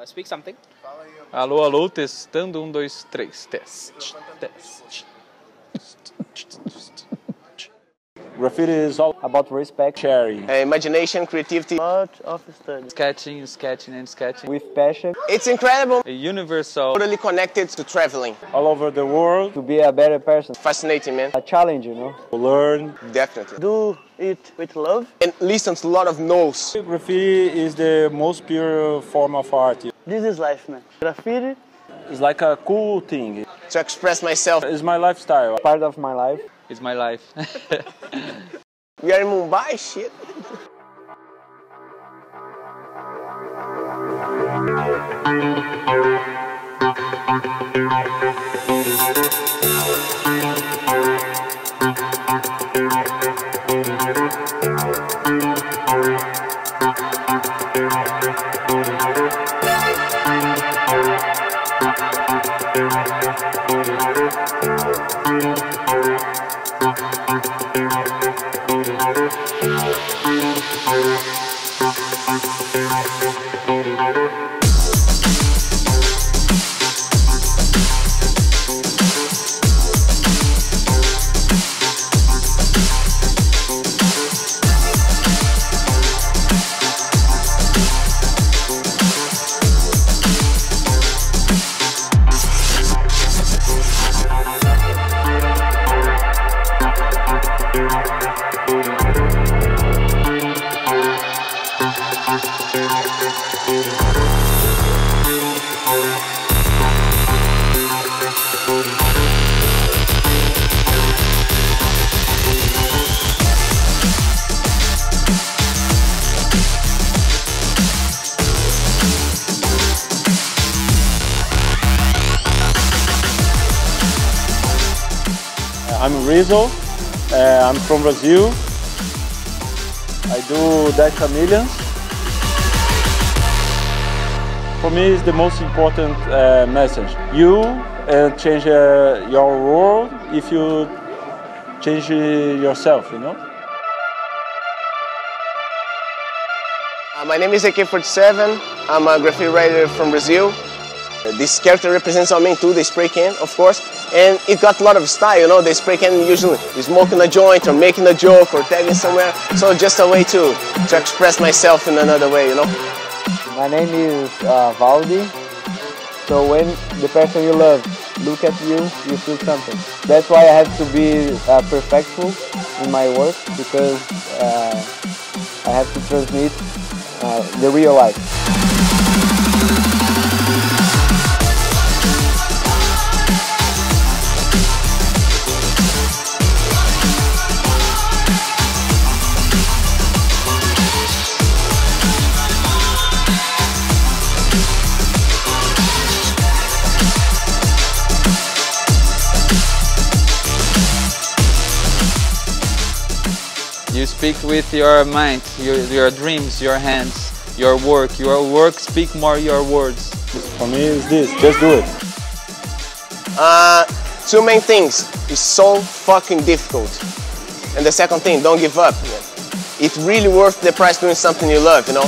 Speak something. Alô, alô, testando, 1, 2, 3, teste, teste. Graffiti is all about respect, sharing. Imagination, creativity. Art of study. Sketching, sketching and sketching. With passion. It's incredible. A universal. Totally connected to traveling. All over the world. To be a better person. Fascinating, man. A challenge, you know. To learn. Definitely. Do it with love. And listen to a lot of no's. Graffiti is the most pure form of art. This is life, man. Graffiti. It's like a cool thing. To express myself. It's my lifestyle. Part of my life. It's my life. We are in Mumbai, shit. I'm Rizzo, I'm from Brazil. I do Dead Chameleons. For me, it's the most important message. You change your world if you change yourself, you know? My name is AK47. I'm a graffiti writer from Brazil. This character represents our main tool, the spray can, of course. And it got a lot of style, you know, the spray can usually is smoking a joint or making a joke or tagging somewhere. So just a way to express myself in another way, you know. My name is Valdi. So when the person you love look at you, you feel something. That's why I have to be perfectful in my work, because I have to transmit the real life. You speak with your mind, your dreams, your hands, your work. Your work speak more your words. For me, it's this. Just do it. Two main things. It's so fucking difficult. And the second thing, don't give up. It's really worth the price doing something you love, you know.